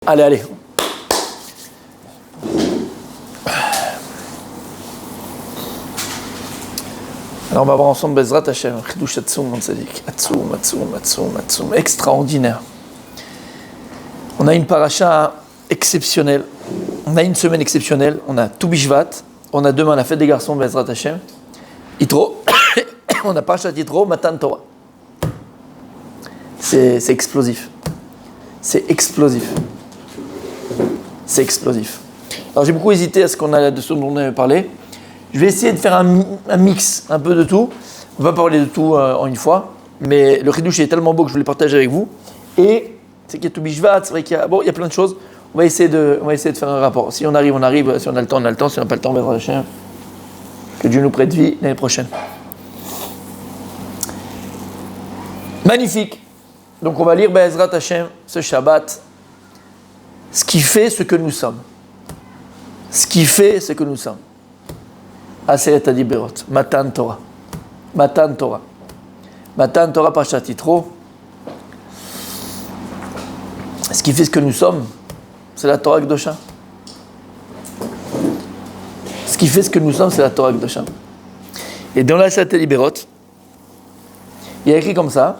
Allez, allez. Alors on va voir ensemble Bezrat Hashem, Chidush Atzoum, on s'est dit, Atzoum, extraordinaire. On a une paracha exceptionnelle, on a une semaine exceptionnelle, on a tout Bishvat, on a demain la fête des garçons, Bezrat Hashem, Yitro, on a Parashat Yitro, Matan Torah. C'est explosif. C'est explosif. C'est explosif. Alors j'ai beaucoup hésité à ce dont on avait parlé. Je vais essayer de faire un mix, un peu de tout. On va parler de tout en une fois, mais le Chidush est tellement beau que je voulais partager avec vous. Et c'est qu'il y a tout Bishvat, c'est vrai qu'il y a plein de choses. On va essayer de faire un rapport. Si on arrive, on arrive. Si on a le temps, on a le temps. Si on n'a pas le temps, on va Hashem. Que Dieu nous prête vie l'année prochaine. Magnifique. Donc on va lire Be'ezrat Hashem ce Shabbat. Ce qui fait ce que nous sommes. Ce qui fait ce que nous sommes. Aseret Adiberot, Matan Torah. Matan Torah. Matan Torah Parashat Yitro. Ce qui fait ce que nous sommes, c'est la Torah Kedosha. Ce qui fait ce que nous sommes, c'est la Torah Kedosha. Et dans la Aseret Adiberot, il y a écrit comme ça,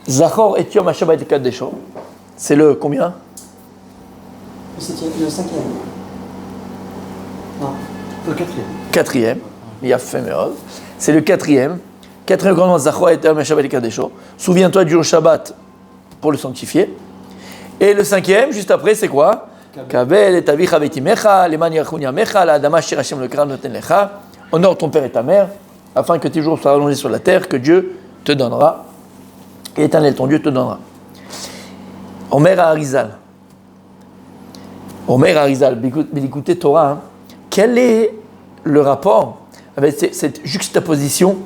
Zachor et Yom HaShabbat Kadesho. C'est le combien? Le cinquième. Non, le quatrième. Quatrième. Il y a fait Meod. C'est le quatrième. Quatrième commandement, Zachor et Yom HaShabbat Kadesho. Souviens-toi du jour Shabbat pour le sanctifier. Et le cinquième, juste après, c'est quoi? Kabel et Tavicha Betimecha, Leman Yachun Yamecha, la Adama Shir Hashem le Kram Noten Lecha. Honore ton père et ta mère, afin que tes jours soient allongés sur la terre, que Dieu te donnera. Et Éternel, ton Dieu te donnera. Omer Harizal. Omer Harizal, écoutez Torah, hein. Quel est le rapport avec cette juxtaposition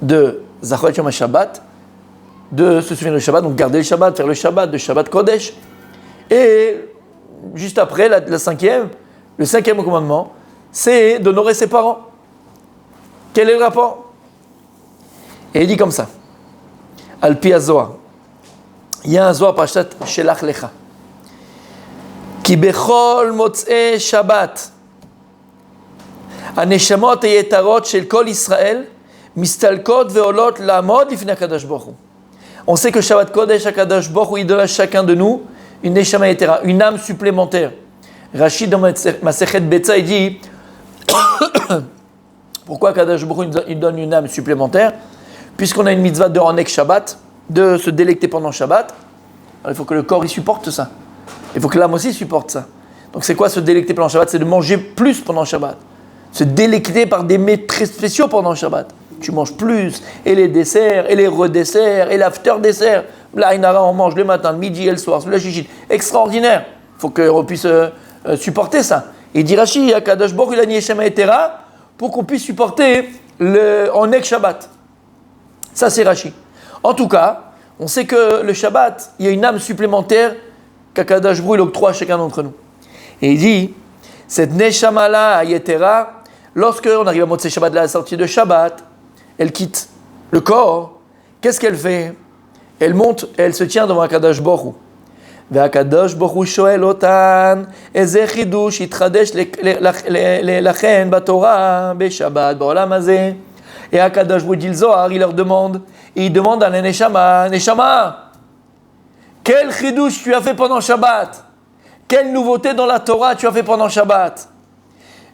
de Zachor Yom HaShabbat, de se souvenir du Shabbat, donc garder le Shabbat, faire le Shabbat, de Shabbat Kodesh, et juste après, le cinquième commandement, c'est d'honorer ses parents. Quel est le rapport? Et il dit comme ça. Al-Pi HaZohar. Il y a un Zohar Parashat Shelach Lecha. Ki bechol motzei Shabbat. Haneshamot hayetarot shel kol Israël mistalkot ve'olot la'amod lifnei HaKadosh Baruch Hu. On sait que Shabbat Kodesh HaKadosh Baruch Hu, il donne à chacun de nous une neshama yetera, une âme supplémentaire. Rachid dans Masechet Betza, il dit pourquoi HaKadosh Baruch Hu il donne une âme supplémentaire? Puisqu'on a une mitzvah de Hanek Shabbat, de se délecter pendant Shabbat, alors il faut que le corps y supporte ça. Il faut que l'âme aussi supporte ça. Donc c'est quoi se délecter pendant Shabbat? C'est de manger plus pendant Shabbat. Se délecter par des mets très spéciaux pendant Shabbat. Tu manges plus, et les desserts, et les redesserts, et l'after-dessert. Là, on mange le matin, le midi et le soir, le chichit. Extraordinaire. Il faut qu'on puisse supporter ça. Et dit Rashi, Akadosh Baruch Hu, il a nié Shema Etera, pour qu'on puisse supporter le Hanek Shabbat. Ça, c'est Rashi. En tout cas, on sait que le Shabbat, il y a une âme supplémentaire qu'Akadosh Baruch Hu octroie à chacun d'entre nous. Et il dit, cette Neshama-là, Yetera, lorsque on arrive à Motzei Shabbat, la sortie de Shabbat, elle quitte le corps. Qu'est-ce qu'elle fait? Elle monte, elle se tient devant Akadosh Baruch Hu. והקדוש ברוך הוא שואל אותן, איזה חידוש יתחדש לכן בתורה, בשבת, בעולם הזה. Et Akadosh Baruch Hu dit le Zohar, il leur demande, et il demande à la Neshama, Neshama, quel chidouche tu as fait pendant Shabbat? Quelle nouveauté dans la Torah tu as fait pendant Shabbat?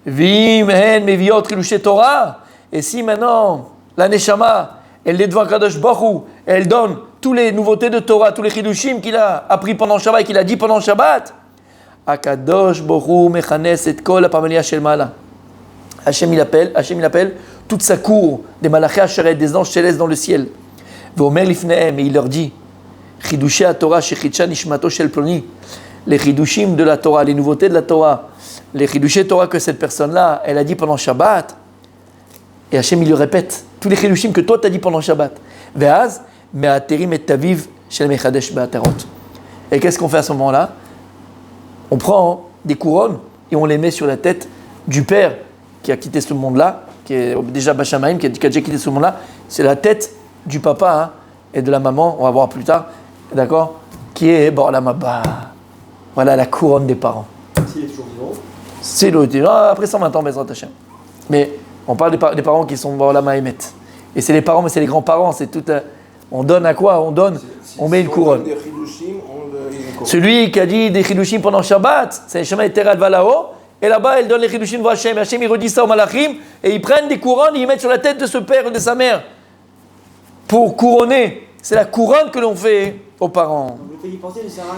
Vim hen meviot chidushei Torah. Et si maintenant, la Neshama, elle est devant Akadosh Baruch Hu, elle donne toutes les nouveautés de Torah, tous les chidushim qu'il a appris pendant Shabbat et qu'il a dit pendant Shabbat, Akadosh Baruch Hu mechanes et kol hapamalia shel ma'ala. Hachem il appelle toute sa cour des malachés Asheret, des anges célestes dans le ciel. Ve'omer lifnehem, et il leur dit, chidushei Torah shechidcha nishmato shel ploni, les chidushim de la Torah, les nouveautés de la Torah, les chidushei Torah que cette personne-là, elle a dit pendant Shabbat, et Hachem il lui répète tous les chidushim que toi tu as dit pendant Shabbat. Ve'az me'aterim et taviv shel mechadesh be'atarot. Et qu'est-ce qu'on fait à ce moment-là? On prend des couronnes et on les met sur la tête du père qui a quitté ce monde-là, qui est déjà Bachamaïm, qui a déjà quitté ce monde-là. C'est la tête du papa et de la maman, on va voir plus tard, d'accord, qui est Ba'olam Haba. Voilà la couronne des parents. S'il est toujours vivant. C'est le après 120 ans, Bezrat Hashem. Mais on parle des parents qui sont dans la Mahémet. Et c'est les parents, mais c'est les grands-parents. C'est tout. On donne à quoi? On donne. On met une couronne. Celui qui a dit des chidushim pendant Shabbat, c'est Shema Eterat Valao. Et là-bas, il donne les chidushim de Hachem. Hachem, il redit ça au Malachim. Et ils prennent des couronnes et ils mettent sur la tête de ce père ou de sa mère. Pour couronner. C'est la couronne que l'on fait aux parents.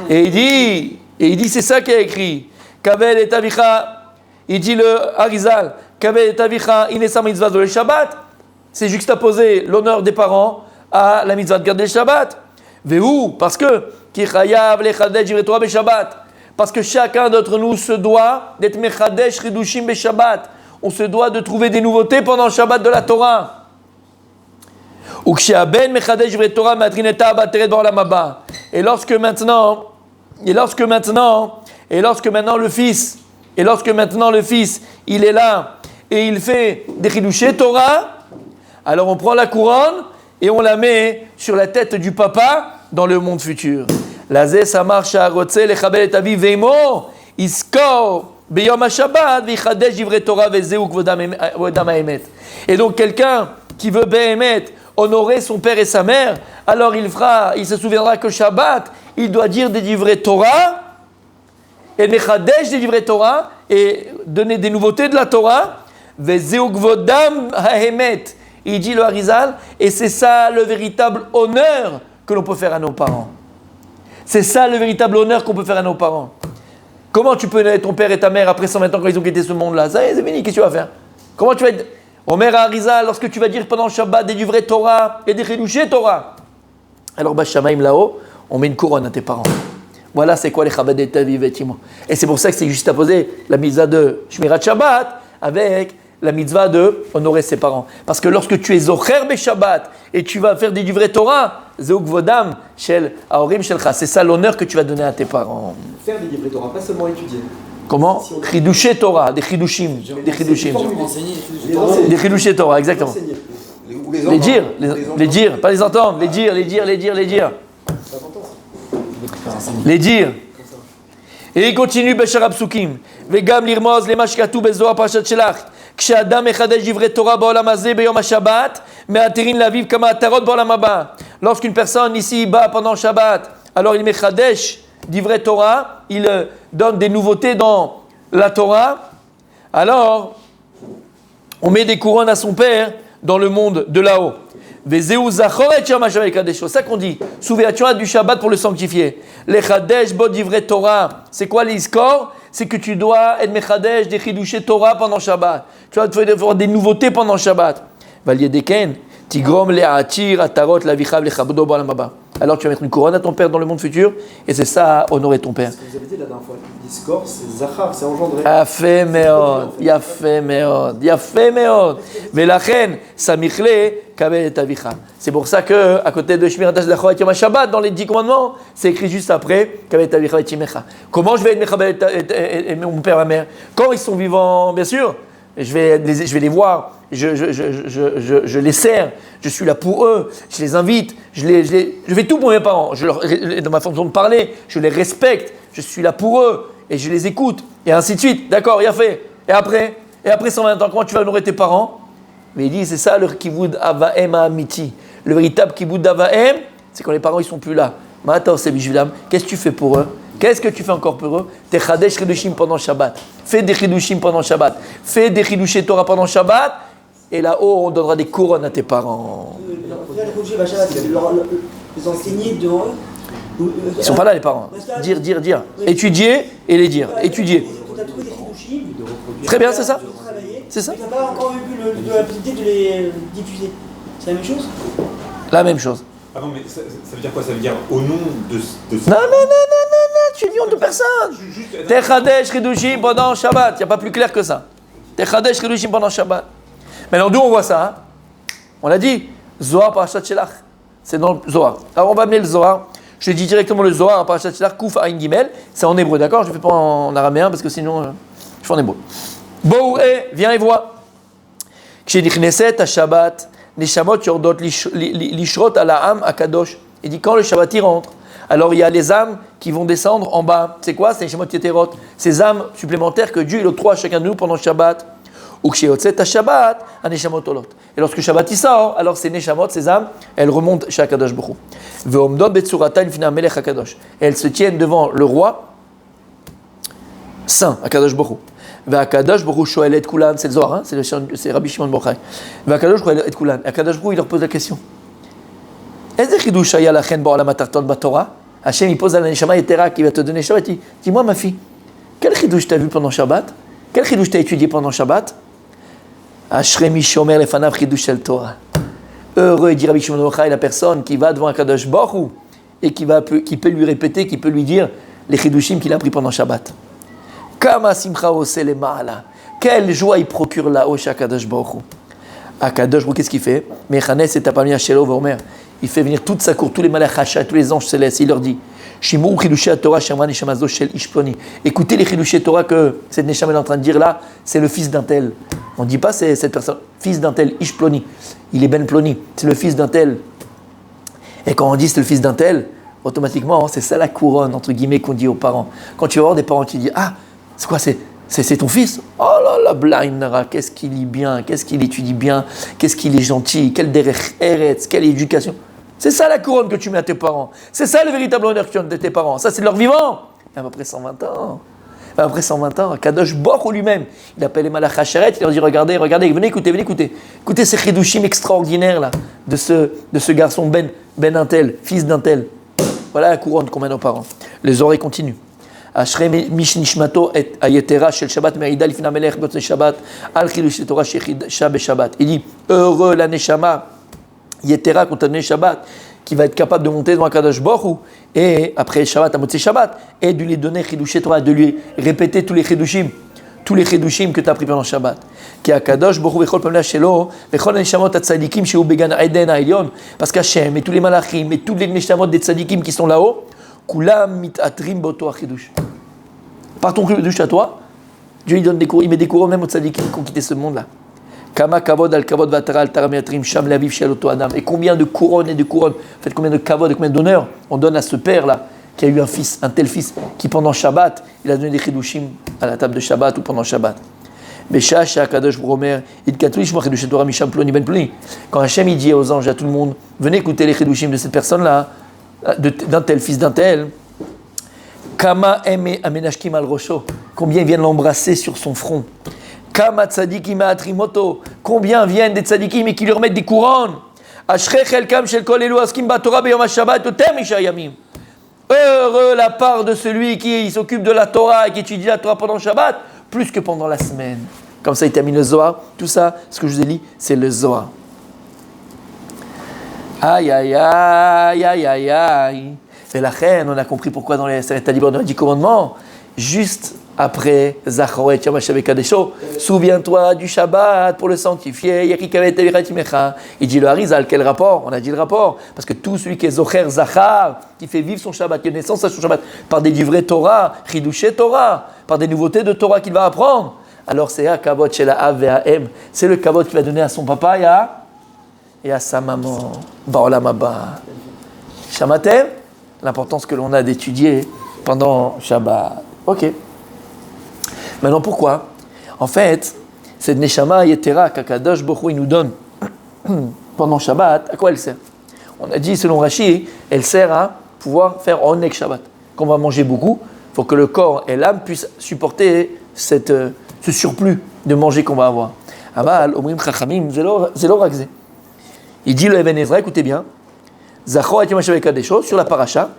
Et il dit, c'est ça qu'il a écrit. Kabel et Tavicha. Il dit le Harizal. Kabel et Tavicha, Inesa mitzvah de le Shabbat. C'est juxtaposer l'honneur des parents à la mitzvah de garder le Shabbat. Vehu, parce que parce que chacun d'entre nous se doit d'être mechadesh chidushim be Shabbat. On se doit de trouver des nouveautés pendant le Shabbat de la Torah. Et lorsque maintenant le fils, il est là et il fait des chidushé Torah, alors on prend la couronne et on la met sur la tête du papa dans le monde futur. Lazé samar sha'arotze lechabel et aviv veimo iskor beyom haShabbat v'ichadesh divrei Torah vezeu kvodam ha'emet. Et donc quelqu'un qui veut behemet honorer son père et sa mère, alors il se souviendra que Shabbat, il doit dire des divrei Torah et mechadesh des divrei Torah et donner des nouveautés de la Torah vezeu kvodam ha'emet. Il dit le Harizal, et c'est ça le véritable honneur que l'on peut faire à nos parents. C'est ça le véritable honneur qu'on peut faire à nos parents. Comment tu peux aider ton père et ta mère après 120 ans quand ils ont quitté ce monde-là? Ça y est, c'est fini, qu'est-ce que tu vas faire? Comment tu vas être Omer Harizal, lorsque tu vas dire pendant le Shabbat des vrais Torah et des chidushé Torah? Alors, Shamaim là-haut, on met une couronne à tes parents. Voilà, c'est quoi les Chabad et Taviv et Timo. Et c'est pour ça que c'est juste à poser la mitzvah de Shmirat Shabbat avec la mitzvah de honorer ses parents. Parce que lorsque tu es Zocher be Shabbat et tu vas faire des divrei Torah, Zeuk Vodam Shel Aorim Shelcha, c'est ça l'honneur que tu vas donner à tes parents. Faire des divrei Torah, pas seulement étudier. Comment? Chidushé Torah, des chidushim. Des chidushim. Des chidushé Torah, exactement. Les dire, pas les entendre, les dire. Les dire. Et il continue, Besharab Sukim. Vegam lirmoz lema shkatu bezoar parashat shelach. כשאדם מחדש דברי תורה בעולם הזה ביום השבת, מאתרין לאביו כמה עטרות בעולם הבא. Lorsqu'une personne ici bat pendant Shabbat, alors il mechadesh divrei Torah, il donne des nouveautés dans la Torah, alors on met des couronnes à son père dans le monde de là-haut. C'est ça qu'on dit. Souviens-toi du Shabbat pour le sanctifier. Lechadesh bod divrei Torah. C'est quoi l'iskor? C'est que tu dois être mechadesh des chidushé Torah pendant Shabbat. Tu dois faire des nouveautés pendant Shabbat. Valiedeken tigrom le'atir atarot lavichav lechabdo b'olam haba. Alors tu vas mettre une couronne à ton père dans le monde futur, et c'est ça, honorer ton père. Ce que vous avez dit la dernière fois, l'iskor, c'est zachar, c'est engendré. Yafé meod. Velachen samichle kabel et avicha. C'est pour ça que à côté de Shmirat Hashgacha et Yom HaShabbat, dans les 10 commandements, c'est écrit juste après kabel et avicha et timecha. Comment je vais être mechabel et mon père et ma mère? Quand ils sont vivants, bien sûr. Je vais les voir, je les sers, je suis là pour eux, je les invite, je fais tout pour mes parents. Dans ma façon de parler, je les respecte, je suis là pour eux et je les écoute, et ainsi de suite. D'accord, il a fait. Et après 120 ans, comment tu vas honorer tes parents? Mais il dit, c'est ça le kibud avaem amiti. Le véritable kibud avaem, c'est quand les parents ils sont plus là. Qu'est-ce que tu fais pour eux? Qu'est-ce que tu fais encore pour eux? T'es chadesh chidushim pendant Shabbat. Fais des chidushim pendant Shabbat. Fais des chidushé Torah pendant Shabbat. Et là-haut, on donnera des couronnes à tes parents. Les enseigner devant eux. Ils ne sont pas là, les parents. Dire. Étudier et les dire. Étudier. Tu as trouvé des chidushim. Très bien, c'est ça. C'est ça. Mais tu n'as pas encore eu la possibilité de les diffuser. C'est la même chose? La même chose. Ah non, mais ça veut dire quoi? Ça veut dire au nom de Non, tu dis honte de personne. T'es chadesh chidushim pendant Shabbat. Il n'y a pas plus clair que ça. T'es chadesh chidushim pendant Shabbat. Maintenant, d'où on voit ça? On l'a dit. Zohar parashat shelach. C'est dans le Zohar. Alors, on va amener le Zohar. Je dis directement le Zohar parashat shelach, Kuf Ayin Gimel. C'est en hébreu, d'accord? Je ne fais pas en araméen parce que sinon, je fais en hébreu. Bouré, viens et vois. Kshenichneset Shabbat. Neshamot yordot lishrot ala am akadosh. Il dit quand le Shabbat y rentre, alors il y a les âmes qui vont descendre en bas. C'est quoi? C'est Neshamot Yeterot. Ces âmes supplémentaires que Dieu il octroie à chacun de nous pendant Shabbat. Ou Ksheyotzet Shabbat, un Neshamot Olot. Et lorsque Shabbat il sort, alors ces Neshamot, ces âmes, elles remontent chez Akadosh Baruch Hu. Ve'omdot betsurata infina melech Akadosh. Et elles se tiennent devant le roi saint, Akadosh Baruch Hu. Ve'akadosh Baruch Hu shoel et kulan, c'est le Zohar, hein? C'est Rabbi Shimon Bar Yochai. Ve'akadosh shoel et kulan. Akadosh Baruch Hu, il leur pose la question. Eze chidush haya lachen ba'olam hatarton b'Torah? Hachem, il pose à la Neshama Yetera qui va te donner Shabbat. Dis-moi, ma fille, quel chidouche t'as vu pendant Shabbat? Quel chidouche t'as étudié pendant Shabbat? Ashrei shomer lefanav chidouche shel Torah. Heureux, dit Rabbi Shimon Bar Yochai, la personne qui va devant Akadosh Baruch Hu et qui peut lui répéter, qui peut lui dire les chidushim qu'il a pris pendant Shabbat. Kama simcha ose le ma'ala. Quelle joie il procure là-haut chez Akadosh Baruch Hu. Akadosh Baruch Hu, qu'est-ce qu'il fait? Mechanes et tapamia shelo v'omer. Il fait venir toute sa cour, tous les malach hachah, tous les anges célestes. Il leur dit Shimou chidushei Torah shema neshamazo shel ish ploni. Écoutez les chidushei Torah que cette neshama est en train de dire là, c'est le fils d'un tel. On ne dit pas c'est cette personne, fils d'un tel, ish ploni. Il est ben ploni, c'est le fils d'un tel. Et quand on dit c'est le fils d'un tel, automatiquement, c'est ça la couronne, entre guillemets, qu'on dit aux parents. Quand tu vas voir des parents qui disent ah, c'est quoi, c'est ton fils? Oh là là, blind Nara, qu'est-ce qu'il lit bien, qu'est-ce qu'il étudie bien, qu'est-ce qu'il est gentil, quel derech eretz, quelle éducation. C'est ça la couronne que tu mets à tes parents. C'est ça le véritable honneur que tu donnes de tes parents. Ça, c'est de leur vivant. Même après 120 ans. Après 120 ans, Kadosh Baruch Hu lui-même, il appelle les malach hacheret, il leur dit regardez, venez écouter. Écoutez ces chidushim extraordinaires là, de ce garçon Ben Intel, fils d'Intel. Voilà la couronne qu'on met à nos parents. Les oreilles continuent. Ashrei mishnishmato et ayetera shel Shabbat me'ida lifna melech b'otzei Shabbat al chidush Torah shechidasha b'Shabbat. Il dit heureux la neshama Yetera qu'on t'a donné Shabbat, qui va être capable de monter devant Kadosh Baruch Hu, et après Shabbat, à Motzei Shabbat, et de lui donner Chidushei Torah, de lui répéter tous les Chidushim que tu as pris pendant Shabbat. Qui a Kadosh Baruch Hu vechol pamela shelo, vechol neshamot hatzadikim shehu began Eden ha'elyon, parce qu'Hachem et tous les malachim et tous les neshamot des tzadikim qui sont là-haut, kulam mitatrim boto hachidush. Par ton Chidush à toi, Dieu il donne des cours, il met des cours même aux tzadikim qui ont quitté ce monde-là. Kama kavod al kavod vatara al taramiatrim sham laviv shel oto adam. Et combien de couronnes et de couronnes, en fait combien de kavod, combien d'honneur on donne à ce père-là qui a eu un tel fils, qui pendant Shabbat, il a donné des chidushim à la table de Shabbat ou pendant Shabbat. Quand Hachem il dit aux anges, à tout le monde, venez écouter les chidushim de cette personne-là, d'un tel fils d'un tel, Kama eme amenashkim al rosho, combien ils viennent l'embrasser sur son front. Kama tzadikim atrimoto, combien viennent des tzadikim et qui lui remettent des couronnes. Ashrei chelkam shel kol elu askim batorah beyom hashabbat yoter misha yamim. Heureux la part de celui qui s'occupe de la Torah et qui étudie la Torah pendant Shabbat, plus que pendant la semaine. Comme ça, il termine le Zohar. Tout ça, ce que je vous ai dit, c'est le Zohar. Aïe, aïe, aïe, aïe, aïe, aïe. Et la reine, on a compris pourquoi dans les Talibans dans les 10 commandements, juste après Zachoret Yom HaShabbat Kadesho, souviens-toi du Shabbat pour le sanctifier. Il dit le Harizal, quel rapport? On a dit le rapport. Parce que tout celui qui est Zocher Zachar, qui fait vivre son Shabbat, qui a naissance à son Shabbat, par des livrets Torah, Chidushei Torah, par des nouveautés de Torah qu'il va apprendre, alors c'est un kavod chez la Av et M. C'est le kavod qu'il va donner à son papa et à sa maman. Ba'olam haba. Shamatem, l'importance que l'on a d'étudier pendant Shabbat. Ok. Maintenant, pourquoi? En fait, cette Neshama Yetera qu'Akadosh Baruch Hu il nous donne pendant Shabbat, à quoi elle sert? On a dit, selon Rashi, elle sert à pouvoir faire Onek Shabbat. Quand on va manger beaucoup, il faut que le corps et l'âme puissent supporter ce surplus de manger qu'on va avoir. Aval, Omrim Chachamim, Zelo Rakze. Il dit le Even Ezra, écoutez bien, Zachor et Yom HaShabbat Kadesho, sur la paracha,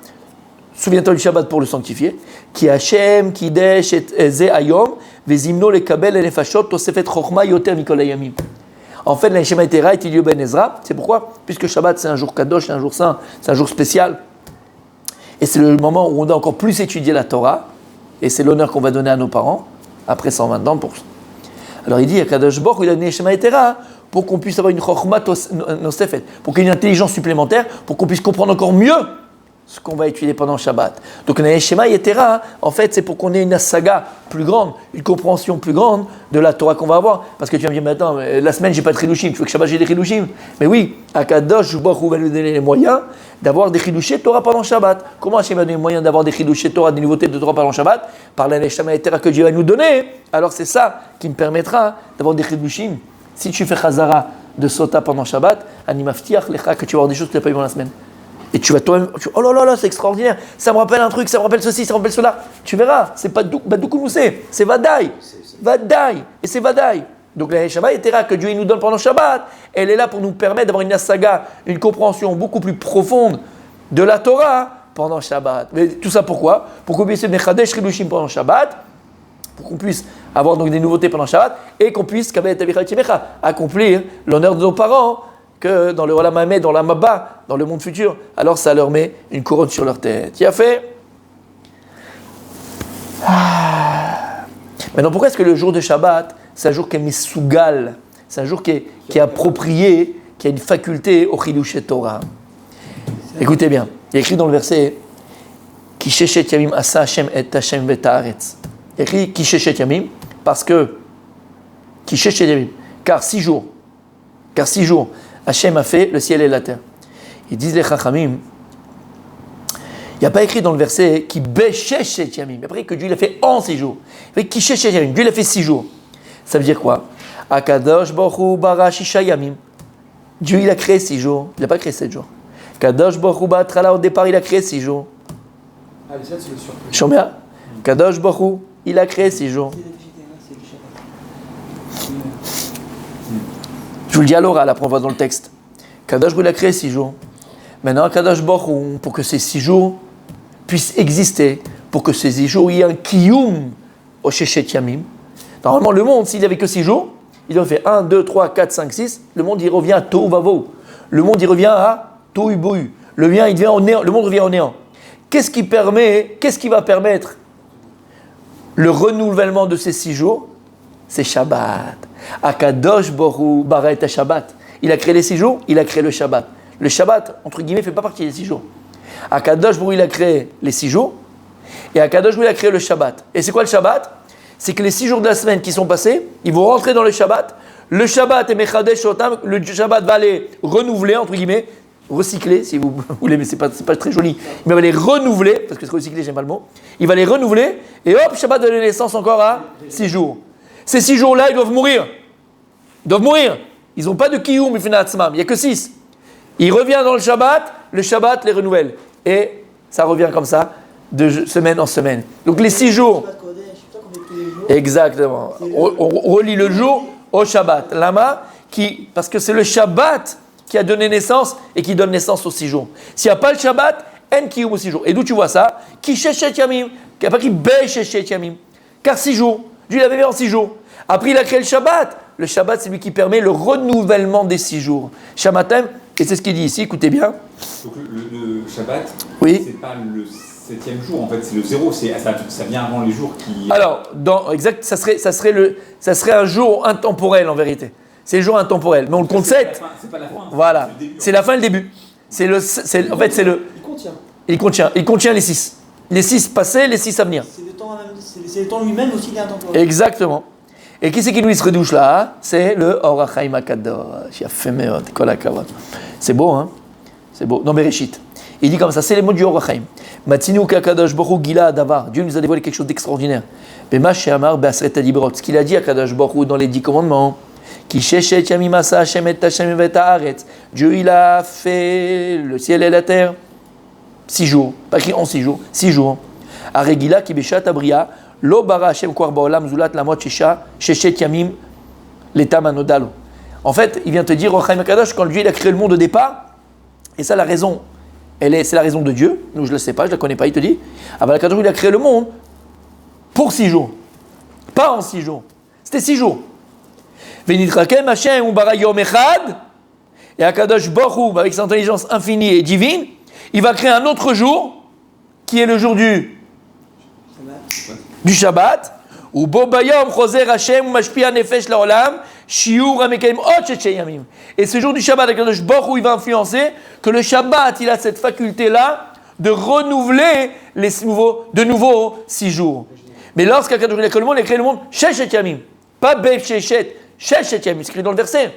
souviens-toi du Shabbat pour le sanctifier. Ki Hashem kidesh et ze ayom vezimno lekabel et nefashot tosefet chokhma yoter mikol hayamim. En fait, la Neshama Yetera est Ilio Ben Ezra. C'est pourquoi? Puisque Shabbat c'est un jour kadosh, c'est un jour saint, c'est un jour spécial. Et c'est le moment où on doit encore plus étudier la Torah. Et c'est l'honneur qu'on va donner à nos parents après 120 ans pour ça. Alors il dit, Akadosh Baruch Hu il a donné Neshama Yetera pour qu'on puisse avoir une chokhma nosefet, pour qu'il y ait une intelligence supplémentaire, pour qu'on puisse comprendre encore mieux ce qu'on va étudier pendant Shabbat. Donc, le Shema Yetera, en fait, c'est pour qu'on ait une saga plus grande, une compréhension plus grande de la Torah qu'on va avoir. Parce que tu vas me dire, mais attends, la semaine, j'ai pas de Chidushim, tu veux que Shabbat, j'ai des Chidushim? Mais oui, Akadosh Baruch Hu va nous donner les moyens d'avoir des Chidushim Torah pendant Shabbat. Comment Hachem va donner les moyens d'avoir des Chidushim Torah, des nouveautés de Torah pendant Shabbat? Par la Shema Yetera que Dieu va nous donner. Alors, c'est ça qui me permettra d'avoir des Chidushim. Si tu fais Chazara de Sota pendant Shabbat, Animaftiach Lecha, que tu vas avoir des choses que tu n'as pas eu dans la semaine. Et tu vas toi-même, oh là là là, c'est extraordinaire, ça me rappelle un truc, ça me rappelle ceci, ça me rappelle cela. Tu verras, c'est pas Badoukoumoussé, c'est Vadaï. Vadaï, et c'est Vadaï. Donc la Shabbat Yetera que Dieu nous donne pendant Shabbat, elle est là pour nous permettre d'avoir une saga, une compréhension beaucoup plus profonde de la Torah pendant Shabbat. Mais tout ça pourquoi? Pour qu'on puisse Mechadesh Chidushim pendant Shabbat, pour qu'on puisse avoir donc des nouveautés pendant Shabbat, et qu'on puisse accomplir l'honneur de nos parents, que dans le Olam Hamed, dans l'Amaba, dans le monde futur, alors ça leur met une couronne sur leur tête. Il a fait. Maintenant, pourquoi est-ce que le jour de Shabbat, c'est un jour qui est misugal, c'est un jour qui est approprié, qui a une faculté au Chidush Torah? Écoutez bien, il y a écrit dans le verset Ki sheshet yamim asa Hashem et Hashem vet haaretz. Il y a écrit Ki sheshet yamim parce que Ki sheshet yamim, car 6 jours, Hachem a fait le ciel et la terre. Ils disent les Chachamim, il n'y a pas écrit dans le verset qui besheshet yamim. Il y a pas écrit que Dieu l'a fait en 6 jours. Il y a écrit sheshet yamim. Dieu l'a fait 6 jours. Ça veut dire quoi? Akadosh Baruch Hu bara shisha yamim. Dieu il a créé 6 jours. Il n'a pas créé 7 jours. Kadosh Baruch Hu ba'atrala, au départ il a créé 6 jours. Ah, mais ça c'est le surprise. Shomea. Kadosh Baruch Hu, il a créé 6 jours. Je vous le dis à l'oral, après on va dans le texte. Kadosh Baruch Hu a créé 6 jours. Maintenant, Kadosh Baruch Hu, pour que ces 6 jours puissent exister, pour que ces 6 jours, il y ait un kiyum au Sheshet Yamim. Normalement, le monde, s'il n'y avait que 6 jours, il aurait fait 1, 2, 3, 4, 5, 6. Le monde, il revient à Tohu Vavo. Le monde, il revient à Tohu Bohu. Le monde revient au néant. Qu'est-ce qui va permettre le renouvellement de ces 6 jours? C'est Shabbat. Akadosh Baruch Hu bara et Shabbat. Il a créé les 6 jours, il a créé le Shabbat. Le Shabbat, entre guillemets, ne fait pas partie des 6 jours. Akadosh Baruch Hu, il a créé les 6 jours, et Akadosh Baruch Hu, il a créé le Shabbat. Et c'est quoi le Shabbat? C'est que les 6 jours de la semaine qui sont passés, ils vont rentrer dans le Shabbat. Le Shabbat est Mechadesh Otam, le Shabbat va les renouveler, entre guillemets, recycler, si vous voulez, mais c'est pas très joli. Il va les renouveler, parce que recycler, j'aime pas le mot. Il va les renouveler, et hop, Shabbat donne naissance encore à 6 jours. Ces 6 jours-là, ils doivent mourir. Ils n'ont pas de kiyum, il n'y a que 6. Il revient dans le Shabbat les renouvelle. Et ça revient comme ça, de semaine en semaine. Donc les 6 jours. Exactement. On relie le jour au Shabbat. Lama, parce que c'est le Shabbat qui a donné naissance et qui donne naissance aux 6 jours. S'il n'y a pas le Shabbat, en kiyum aux 6 jours. Et d'où tu vois ça? Ki sheshet yamim. Il n'y a pas qui be sheshet yamim. Car 6 jours. Dieu l'avait fait en 6 jours. Après, il a créé le Shabbat. Le Shabbat, c'est lui qui permet le renouvellement des 6 jours. Shabbatem, et c'est ce qu'il dit ici, écoutez bien. Donc le Shabbat, oui. C'est pas le 7e jour, en fait, c'est le 0, ça vient avant les jours qui... Alors, ça serait un jour intemporel en vérité. C'est le jour intemporel, mais on le compte 7. C'est pas la fin. Voilà, c'est la fin et le début. Il contient les 6. Les 6 passés, les 6 à venir. C'est le temps lui-même aussi qui est intemporel. Exactement. Et qui c'est qui nous se redouche là? C'est le Or HaChaim HaKadosh. C'est beau, hein? C'est beau. Dans Bereshit. Il dit comme ça, c'est les mots du Or HaChaim. Matzinu Kakadosh Baruch Hu Gila Adavar. Dieu nous a dévoilé quelque chose d'extraordinaire. Bema She'amar Be'asret HaDibrot. Ce qu'il a dit à Kadosh Baruch Hu dans les 10 commandements. Ki sheshet yamim asa Hashem et Hashem vet haaretz. Dieu, il a fait le ciel et la terre. 6 jours. Pas écrit en 6 jours. 6 jours. Aregila ki beshat abria. Lo bara Hashem kwar ba'olam zulat lamot sheshet yamim letam anodalo. En fait, il vient te dire, Chaim HaKadosh, quand Dieu il a créé le monde au départ, et ça la raison, c'est la raison de Dieu, nous je ne le sais pas, je ne la connais pas, il te dit, HaKadosh il a créé le monde pour 6 jours, pas en 6 jours, c'était 6 jours. Venitrakem Hashem ou bara yom echad, et HaKadosh Baruch Hu, avec son intelligence infinie et divine, il va créer un autre jour, qui est le jour du Shabbat, ou bo bayom choser Hashem mashpia nefesh laolam shiur amekayim ot sheshet yamim. Et ce jour du Shabbat, HaKadosh Baruch Hu, il va influencer que le Shabbat, il a cette faculté-là de renouveler de nouveau 6 jours. Mais lorsqu'Akadosh Baruch Hu a créé le monde, il a créé le monde Sheshet Yamim. Pas Bev Sheshet, Sheshet Yamim, c'est écrit dans le verset.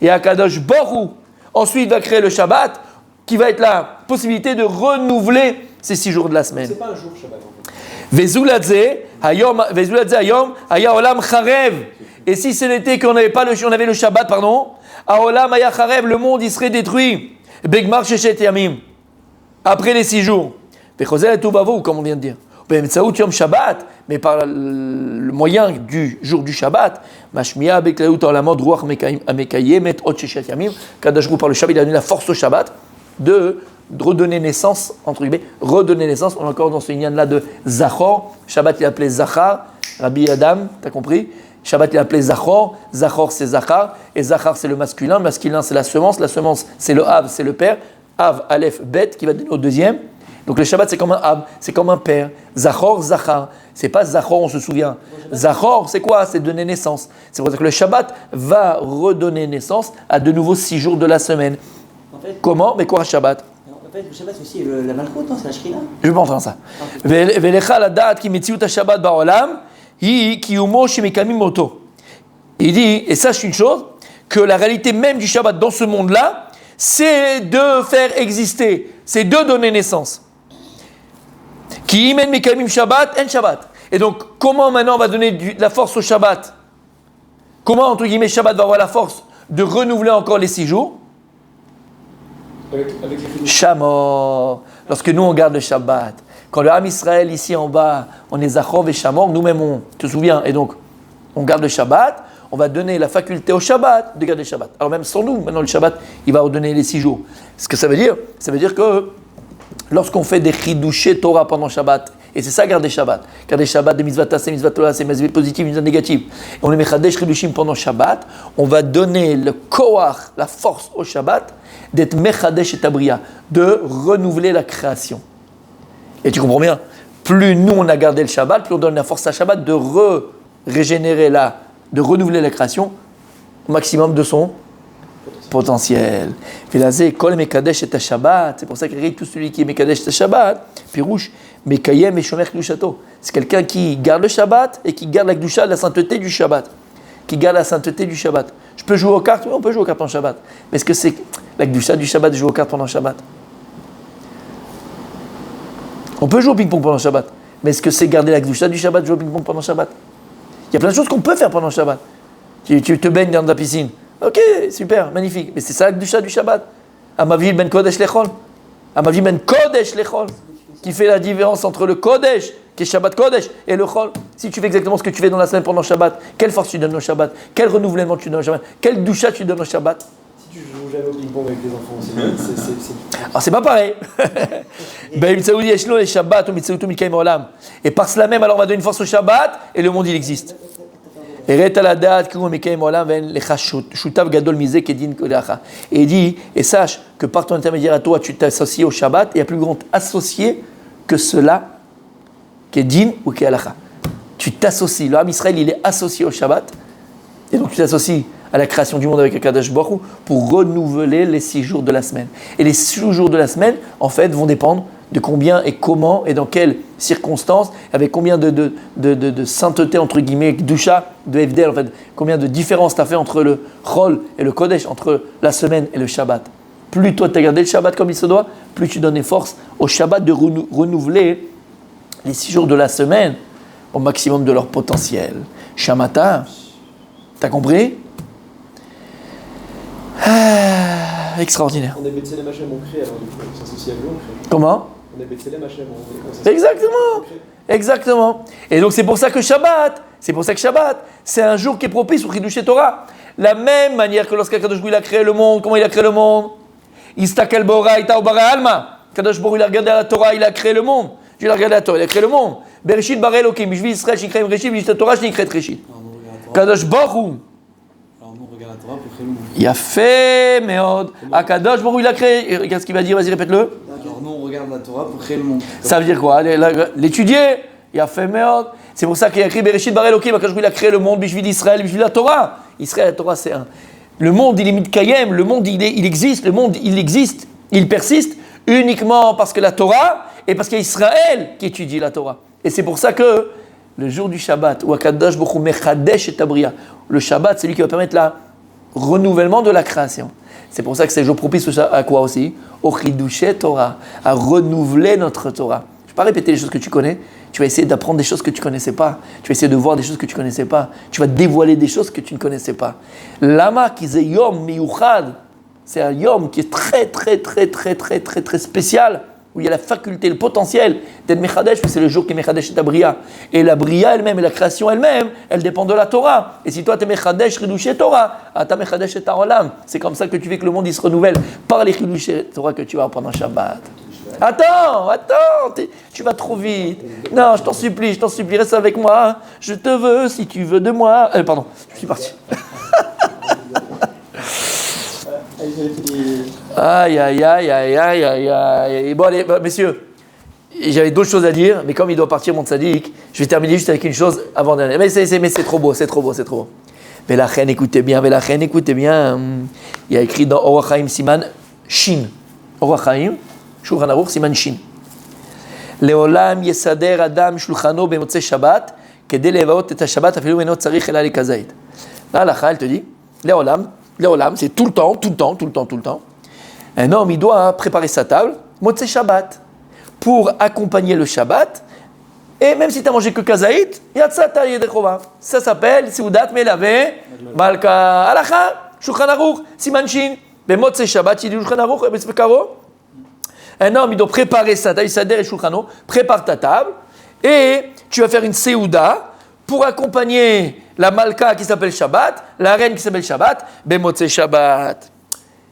Et Akadosh Baruch Hu, ensuite, va créer le Shabbat, qui va être la possibilité de renouveler ces 6 jours de la semaine. C'est pas un jour Shabbat en fait. Vezuladze hayom haya olam charev. Et si ce n'était qu'on n'avait pas on avait le Shabbat, pardon, Olam haya charev, le monde il serait détruit. Begmar sheshet yamim. Après les 6 jours. Vechozel etuvavo, comme on vient de dire. Be'emtsaout yom Shabbat, mais par le moyen du jour du Shabbat, mashmiya beklaut olamot ruach amekayemet ot sheshet yamim. Kadosh Baruch Hu par le Shabbat, il a donné la force au Shabbat de redonner naissance, entre guillemets, redonner naissance. On est encore dans ce lien-là de Zachor. Shabbat, il est appelé Zachar. Rabbi Adam, t'as compris? Shabbat, il est appelé Zachor. Zachor, c'est Zachar. Et Zachar, c'est le masculin. Le masculin, c'est la semence. La semence, c'est le Av, c'est le père. Av, Aleph, Bet, qui va donner au deuxième. Donc le Shabbat, c'est comme un Av, c'est comme un père. Zachor, Zachar. C'est pas Zachor, on se souvient. Zachor, c'est quoi? C'est donner naissance. C'est pour ça que le Shabbat va redonner naissance à de nouveau 6 jours de la semaine. En fait, Comment? Mais quoi, Shabbat? en fait, le Shabbat c'est aussi la Malchut, non? C'est la Shrina. Je vais pas entrer dans ça. Velecha ladat ki metziut ha-Shabbat ba'olam hi kiyumo shemekamim oto. Il dit, et sache une chose, que la réalité même du Shabbat dans ce monde-là, c'est de faire exister, c'est de donner naissance. Ki imen mekamim Shabbat en Shabbat. Et donc, comment maintenant on va donner de la force au Shabbat? Comment, entre guillemets, Shabbat va avoir la force de renouveler encore les 6 jours? Avec les Shamor. Lorsque nous on garde le Shabbat, quand le Ham Israël ici en bas, on est Zachor et Shamor, nous-mêmes on te souviens, et donc on garde le Shabbat, on va donner la faculté au Shabbat de garder le Shabbat. Alors même sans nous, maintenant le Shabbat, il va redonner les 6 jours. Ce que ça veut dire que lorsqu'on fait des chidouché Torah pendant Shabbat, et c'est ça garder Shabbat. Garder Shabbat, des mitzvah tassé, mitzvah Torah, c'est mitzvah positive, mitzvah négative. On est mechadesh chidushim pendant Shabbat, on va donner le koach, la force au Shabbat, d'être mechadesh et tabria, de renouveler la création. Et tu comprends bien, plus nous on a gardé le Shabbat, plus on donne la force à Shabbat de régénérer de renouveler la création au maximum de son potentiel. Filazé, kol mekadesh et Shabbat. C'est pour ça qu'il dit tout celui qui est mekadesh et Shabbat, pirouche, mekayem et shomer kdushato. C'est quelqu'un qui garde le Shabbat et qui garde la kdusha, la sainteté du Shabbat. Qui garde la sainteté du Shabbat. Je peux jouer aux cartes, oui, on peut jouer aux cartes pendant Shabbat. Mais est-ce que c'est la kdusha du Shabbat de jouer aux cartes pendant Shabbat? On peut jouer au ping-pong pendant Shabbat. Mais est-ce que c'est garder la kdusha du Shabbat de jouer au ping-pong pendant Shabbat? Il y a plein de choses qu'on peut faire pendant Shabbat. Tu te baignes dans la piscine. Ok, super, magnifique. Mais c'est ça la kdusha du Shabbat. Amavi ben kodesh lechol. Amavi ben kodesh lechol. Qui fait la différence entre le kodesh, qui est Shabbat kodesh, et le chol. Si tu fais exactement ce que tu fais dans la semaine pendant Shabbat, quelle force tu donnes au Shabbat? Quel renouvellement tu donnes au Shabbat? Quelle kdusha tu donnes au Shabbat? Si tu joues jamais au ping-pong avec des enfants, c'est Alors c'est pas pareil. Et par cela même, alors on va donner une force au Shabbat et le monde il existe. Et il dit, et sache que par ton intermédiaire à toi, tu t'associes au Shabbat, et il y a plus grand associé que cela, qui est din ou qui est halakha. Tu t'associes, le Ham Israël il est associé au Shabbat, et donc tu t'associes à la création du monde avec Akadosh Baruch Hu pour renouveler les 6 jours de la semaine. Et les 6 jours de la semaine, en fait, vont dépendre de combien et comment et dans quelles circonstances, avec combien de sainteté, entre guillemets, Kedusha, de Evdel, en fait, combien de différence tu as fait entre le Chol et le Kodesh, entre la semaine et le Shabbat. Plus toi tu as gardé le Shabbat comme il se doit, plus tu donnes force au Shabbat de renouveler les 6 jours de la semaine au maximum de leur potentiel. Shamata, t'as compris? Extraordinaire. On est Betselem Hachem, on crée, alors du coup, on s'associe à lui, on crée. Comment? On est Betselem Hachem, on s'associe. Exactement. Exactement. Et donc c'est pour ça que Shabbat, c'est un jour qui est propice au Chidushé Torah. La même manière que lorsqu'Akadosh Baruch Hu il a créé le monde, comment il a créé le monde? Istakel Boraita ou Bara Alma. Akadosh Baruch Hu il a regardé la Torah, il a créé le monde. Dieu a regardé la Torah, il a créé le monde. Bereshit bara Elokim, Bishvi Israël, Shikreim Reshit, Bishvi Torah, Shikreim Reshit. Akadosh Baruch Hu. Alors nous on regarde la Torah pour créer le monde. Il a fait, Meod. Akadosh Baruch Hu il a créé. Regarde ce qu'il va dire, vas-y répète-le. Alors nous on regarde la Torah pour créer le monde. Ça veut dire quoi? L'étudier. Il a fait Meod. C'est pour ça qu'il a écrit Bereshit bara Elokim, Akadosh Baruch Hu il a créé le monde, Bishvi d'Israël, Bishvi la Torah. Israël, la Torah c'est un. Le monde il est mitkayem, le monde il existe, le monde il existe, il persiste uniquement parce que la Torah et parce qu'il y a Israël qui étudie la Torah. Et c'est pour ça que le jour du Shabbat, où Akadosh Baruch Hu mechadesh et Bria, le Shabbat, c'est lui qui va permettre le renouvellement de la création. C'est pour ça que c'est le jour propice à quoi aussi? Au Chidushe Torah, à renouveler notre Torah. Je ne vais pas répéter les choses que tu connais, tu vas essayer d'apprendre des choses que tu ne connaissais pas, tu vas essayer de voir des choses que tu ne connaissais pas, tu vas dévoiler des choses que tu ne connaissais pas. Lama qui est Yom Miyuchad, c'est un Yom qui est très spécial, où il y a la faculté, le potentiel d'être Mechadesh, c'est le jour qui est Mechadesh et Bria. Et la Bria elle-même et la création elle-même, elle dépend de la Torah. Et si toi tu es Mechadesh, Chidushé Torah, tu Mechadesh et Olam. C'est comme ça que tu fais que le monde il se renouvelle par les Chidushé Torah que tu vas pendant Shabbat. Attends, tu vas trop vite. Non, je t'en supplie, reste avec moi. Je te veux si tu veux de moi. Pardon, je suis parti. Aïe. Bon, allez, messieurs, j'avais d'autres choses à dire, mais comme il doit partir, mon tzaddik, je vais terminer juste avec une chose avant dernière. Mais c'est trop beau. Mais la reine, écoutez bien. Il y a écrit dans Orach Chaim Siman Shin. Orach Chaim, Shulchan Aruch Siman Shin. Leolam yesader adam shulchano b'motzei Shabbat, kedei levaot et ha-Shabbat afilu eno tzarich ela likazait. Là, la reine, elle te dit, Leolam, c'est tout le temps. Un homme, il doit préparer sa table, Motzei Shabbat, pour accompagner le Shabbat. Et même si tu n'as mangé que kazaït, Yatzata Yedechova. Ça s'appelle Seudat Melave, Malka Alacha, Shulchan Aruch, Siman Shin. Mais Motzei Shabbat, il dit Shulchan Aruch, un homme, il doit préparer sa table, Sader et Shulchano, prépare ta table, et tu vas faire une Seuda pour accompagner la Malka qui s'appelle Shabbat, la reine qui s'appelle Shabbat, Bemotzei Shabbat.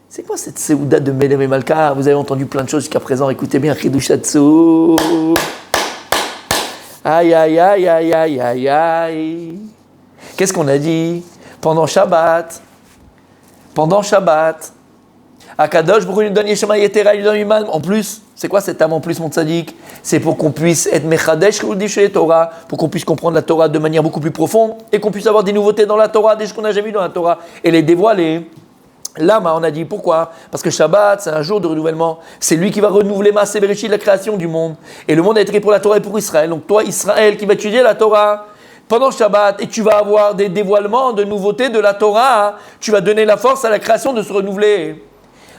C'est quoi cette Seuda de Melem et Malka? Vous avez entendu plein de choses jusqu'à présent, écoutez bien, Chidushatsu. Aïe. Qu'est-ce qu'on a dit? Pendant Shabbat, Akadosh Baruch Hu nous donne Yeshama Yetera, il nous donne une âme en plus. C'est quoi cette âme en plus, mon tzaddik? C'est pour qu'on puisse être Mechadesh Chidushé Torah, pour qu'on puisse comprendre la Torah de manière beaucoup plus profonde et qu'on puisse avoir des nouveautés dans la Torah, des choses qu'on n'a jamais vues dans la Torah et les dévoiler. Lama, on a dit pourquoi? Parce que Shabbat, c'est un jour de renouvellement. C'est lui qui va renouveler Maaseh Bereshit, la création du monde. Et le monde a été créé pour la Torah et pour Israël. Donc toi, Israël, qui va étudier la Torah pendant Shabbat, et tu vas avoir des dévoilements de nouveautés de la Torah, tu vas donner la force à la création de se renouveler.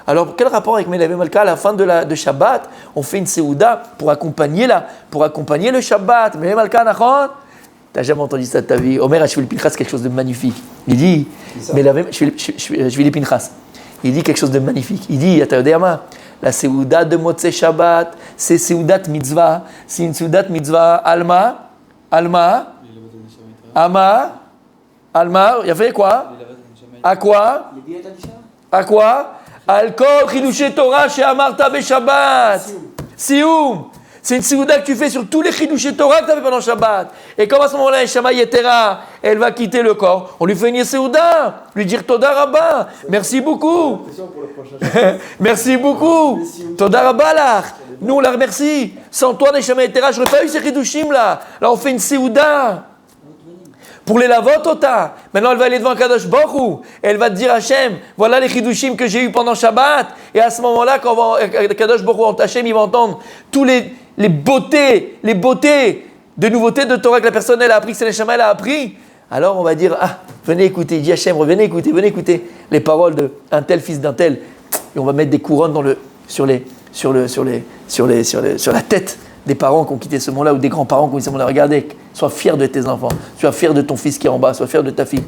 Alors, quel rapport avec Melav et Malka? À la fin de Shabbat, on fait une Seuda pour accompagner le Shabbat. Melav et Malka, Nachon? T'as jamais entendu ça de ta vie? Omer Shvili Pinchas, quelque chose de magnifique. Il dit, Shvili Pinchas, il dit quelque chose de magnifique. Il dit, Atayodéama, la Seuda de Motzei Shabbat, c'est Seudat Mitzvah. C'est une Seudat Mitzvah. Alma, il a fait quoi? À quoi? Al-Kol Chidushe Torah She'amarta Be'Shabbat. Sioum. C'est une Seuda que tu fais sur tous les Chidushe Torah que tu as fait pendant Shabbat. Et comme à ce moment-là, Yeshama Yetera, elle va quitter le corps, on lui fait une Seuda, lui dire Toda Rabba, merci beaucoup. Merci beaucoup. Toda Rabba là. Nous, on la remercie. Sans toi, Yeshama Yetera, je n'aurais pas eu ces Chidushim là. Là, on fait une Seuda. Pour les lavotota. Maintenant, elle va aller devant Kadosh Baruch Hu. Et elle va te dire Hachem, voilà les chidushim que j'ai eu pendant Shabbat. Et à ce moment-là, quand Kadosh Baruch Hu, Hachem, il va entendre tous les beautés de nouveautés de Torah que la personne elle a appris, que Neshama elle a appris. Alors on va dire venez écouter, il dit Hachem, venez écouter les paroles d'un tel fils d'un tel. Et on va mettre des couronnes sur la tête des parents qui ont quitté ce monde-là ou des grands-parents qui ont quitté ce monde-là. Regardez, sois fier de tes enfants, sois fier de ton fils qui est en bas, sois fier de ta fille.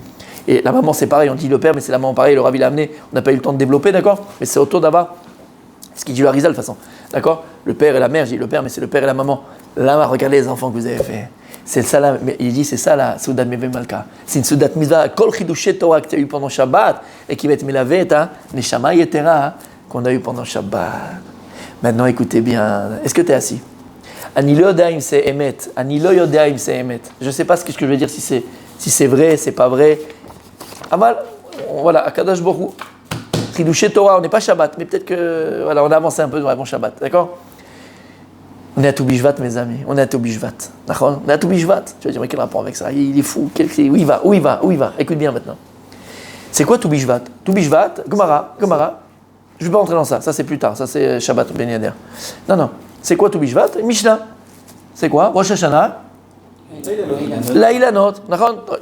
Et la maman, c'est pareil, on dit le père, mais c'est la maman pareil, le Rav il l'a amené, on n'a pas eu le temps de développer, d'accord? Mais c'est autour d'avoir ce qu'il dit le Harizal de toute façon, d'accord? Le père et la mère, je dis le père, mais c'est le père et la maman. Là, regardez les enfants que vous avez fait. C'est ça là, mais il dit c'est ça la Seudat Meve Malka. C'est une Seudat Mitzvah, Kol Chidushe Torah que tu as eu pendant Shabbat et qui va être Melavé, Neshama Yetera qu'on a eu pendant Shabbat. Maintenant, écoutez bien, est-ce que tu es assis? Ani lo yoda im c'est emet. Ani lo yoda im c'est emet. Je ne sais pas ce que je veux dire, si c'est vrai, c'est pas vrai. Amal, voilà, Akadosh Baruch Hu. Chidushe Torah, on n'est pas Shabbat, mais peut-être que voilà, on a avancé un peu avant Shabbat, d'accord? On est à Tou Bishvat, mes amis. On est à Tou Bishvat. D'accord? On est à Tou Bishvat. Tu vas dire, mais quel rapport avec ça? Il est fou. Où il va? Écoute bien maintenant. C'est quoi Tou Bishvat? Tou Bishvat, Gemara. Je Je ne vais pas rentrer dans ça. Ça, c'est plus tard. Ça, c'est Shabbat Ben Yader. Non. C'est quoi tout Bishvat? Mishnah. C'est quoi? Rosh Hashanah. L'Ailanot.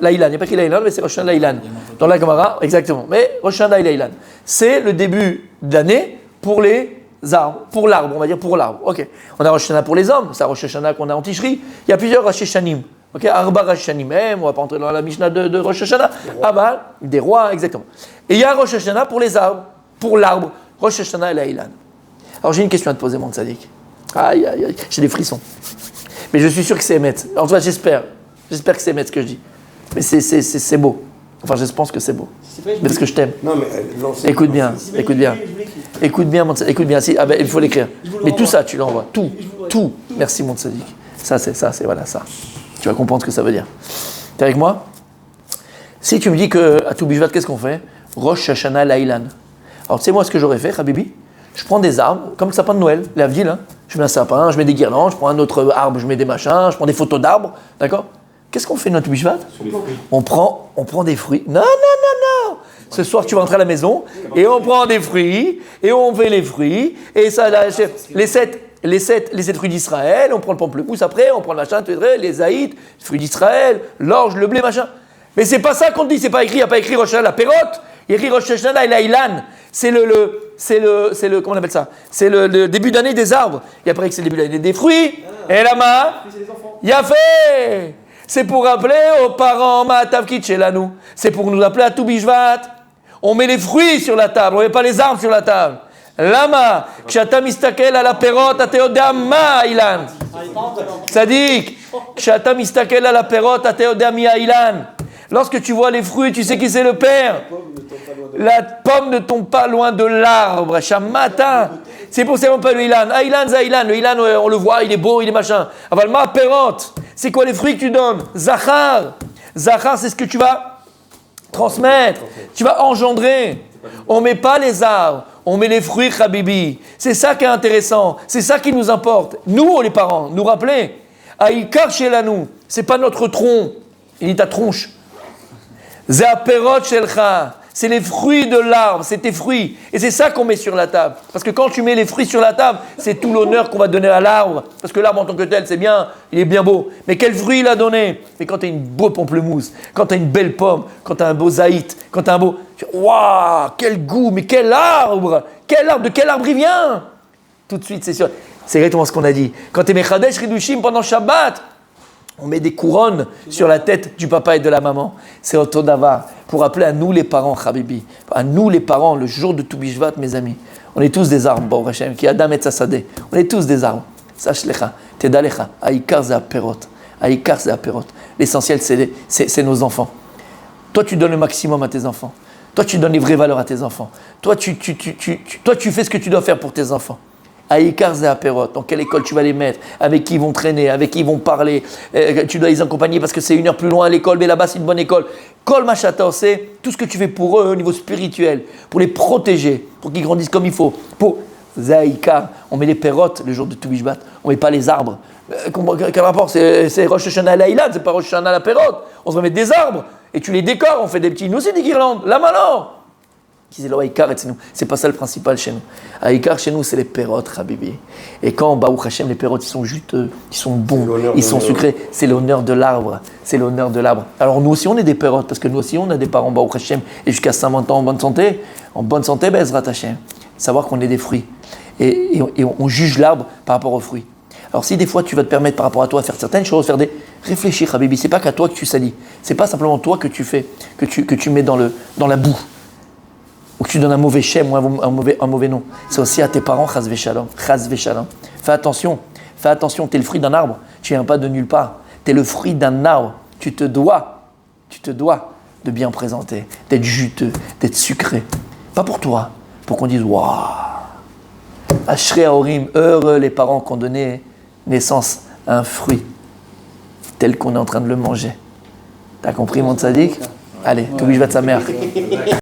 L'Ailan. Il n'y a pas écrit l'Ailan, mais c'est Rosh Hashanah l'Ailan. Dans la Gemara, exactement. Mais Rosh Hashanah l'Ailan. C'est le début d'année pour les arbres. Pour l'arbre, on va dire pour l'arbre. Ok. On a Rosh Hashanah pour les hommes. C'est Rosh Hashanah qu'on a en Tishri. Il y a plusieurs Rosh Hashanim. Ok, Arba Rosh Hashanim, on va pas entrer dans la Mishnah de Rosh Hashanah. Des rois, exactement. Et il y a Rosh Hashanah pour les arbres, pour l'arbre. Rosh Hashanah et l'Ailan. Alors j'ai une question à te poser, mon tzaddik. Aïe, j'ai des frissons. Mais je suis sûr que c'est Emet. En tout cas, j'espère que c'est Emet ce que je dis. Mais c'est beau. Enfin, je pense que c'est beau. Mais parce que je t'aime. Non, mais écoute bien. Écoute bien, mon tzaddik. Écoute bien. Si, il faut l'écrire. Mais tout ça, tu l'envoies. Tout. Merci, mon tzaddik. Ça, c'est voilà ça. Tu vas comprendre ce que ça veut dire. T'es avec moi? Si tu me dis qu'à tout Bishvat, qu'est-ce qu'on fait? Rosh Hashanah l'Ailan. Alors, tu sais, moi, ce que j'aurais fait, Habibi? Je prends des arbres, comme le sapin de Noël, la ville. Hein. Je mets un sapin, je mets des guirlandes, je prends un autre arbre, je mets des machins, je prends des photos d'arbres. D'accord? Qu'est-ce qu'on fait notre Bishvat? On prend des fruits. Non. Ce soir, tu vas rentrer à la maison et on prend des fruits et on fait les fruits. Et ça, les sept fruits d'Israël, on prend le pamplemousse après, on prend le machin, les aïds, les fruits d'Israël, l'orge, le blé, machin. Mais c'est pas ça qu'on dit, c'est pas écrit, il n'y a pas écrit Rosh Hashanah la pérote, il y a écrit Rosh Hashanah et l'Ailan. C'est le comment on appelle ça? C'est le début d'année des arbres. Il y a pas écrit que c'est le début d'année des fruits. Et là-bas, il y a fait. C'est pour rappeler aux parents, Ma'atavkit Shelanu. C'est pour nous appeler à tout Bishvat. On met les fruits sur la table, on met pas les arbres sur la table. Lama, כשאתה מסתכל על הפירות, אתה יודע מה האילן. צדיק, כשאתה מסתכל על הפירות, אתה יודע מי האילן. Lorsque tu vois les fruits, tu sais qui c'est le père. La pomme ne tombe pas loin de l'arbre. Shamata. C'est pour ça qu'on appelle le ilan. Ailan, Zailan. Le ilan, on le voit, il est beau, il est machin. Aval ma perot. C'est quoi les fruits que tu donnes? Zachar. Zachar, c'est ce que tu vas transmettre. Tu vas engendrer. On ne met pas les arbres, on met les fruits, Habibi. C'est ça qui est intéressant. C'est ça qui nous importe. Nous, les parents, nous rappeler. Aïkar Shelanu. C'est pas notre tronc. Il dit ta tronche. Zeaperot Shelcha. C'est les fruits de l'arbre, c'est tes fruits. Et c'est ça qu'on met sur la table. Parce que quand tu mets les fruits sur la table, c'est tout l'honneur qu'on va donner à l'arbre. Parce que l'arbre en tant que tel, c'est bien, il est bien beau. Mais quel fruit il a donné? Mais quand tu as une beau pamplemousse, quand tu as une belle pomme, quand tu as un beau zaït, quand tu as un beau... Waouh, quel goût, mais quel arbre! De quel arbre il vient? Tout de suite, c'est sûr. C'est exactement ce qu'on a dit. Quand tu es Mechadesh Ridushim pendant Shabbat, on met des couronnes sur la tête du papa et de la maman. C'est Otodava. Pour rappeler à nous les parents, Habibi, à nous les parents, le jour de Toubishvat, mes amis, on est tous des arbres, Baruch Hashem, qui Adam et Tzasadeh. On est tous des arbres. Sache lecha, Tedalecha, Aïkar ze aperot. Aïkar ze aperot. L'essentiel, c'est nos enfants. Toi, tu donnes le maximum à tes enfants. Toi, tu donnes les vraies valeurs à tes enfants. Toi, tu fais ce que tu dois faire pour tes enfants. Aïkar ze aperot. Dans quelle école tu vas les mettre? Avec qui ils vont traîner? Avec qui ils vont parler? Tu dois les accompagner parce que c'est 1 heure plus loin à l'école, mais là-bas, c'est une bonne école. Kol Machata, c'est tout ce que tu fais pour eux au niveau spirituel, pour les protéger, pour qu'ils grandissent comme il faut. Pour Zaïkar, on met les pérotes le jour de Toubishvat, on ne met pas les arbres. Quel rapport? C'est Rosh Hashanah l'Ailan, c'est pas Rosh Hashanah la pérote. On se va mettre des arbres et tu les décores, on fait des petits. Nous, c'est des guirlandes. Là, maintenant. Qui c'est le Aïkar et c'est nous. C'est pas ça le principal chez nous. Aïkar chez nous, c'est les pérotes, Habibi. Et quand, Baruch Hashem, les pérotes, ils sont juteux, ils sont bons, ils sont sucrés. C'est l'honneur de l'arbre. C'est l'honneur de l'arbre. Alors nous aussi, on est des pérotes, parce que nous aussi, on a des parents, Baruch Hashem, et jusqu'à 50 ans en bonne santé, Bezrat Hashem. Savoir qu'on est des fruits. Et on juge l'arbre par rapport aux fruits. Alors si des fois, tu vas te permettre par rapport à toi de faire certaines choses, réfléchir, Habibi. C'est pas qu'à toi que tu salis. C'est pas simplement toi que tu fais, que tu mets dans la boue. Ou que tu donnes un mauvais shem ou un mauvais nom. C'est aussi à tes parents, chas v'shalom. Fais attention, tu es le fruit d'un arbre, tu viens pas de nulle part. Tu es le fruit d'un arbre, tu te dois de bien présenter, d'être juteux, d'être sucré. Pas pour toi, pour qu'on dise waouh. Ashrei Haorim, heureux les parents qui ont donné naissance à un fruit tel qu'on est en train de le manger. T'as compris mon tzaddik? Allez, Toubishvat sa mère.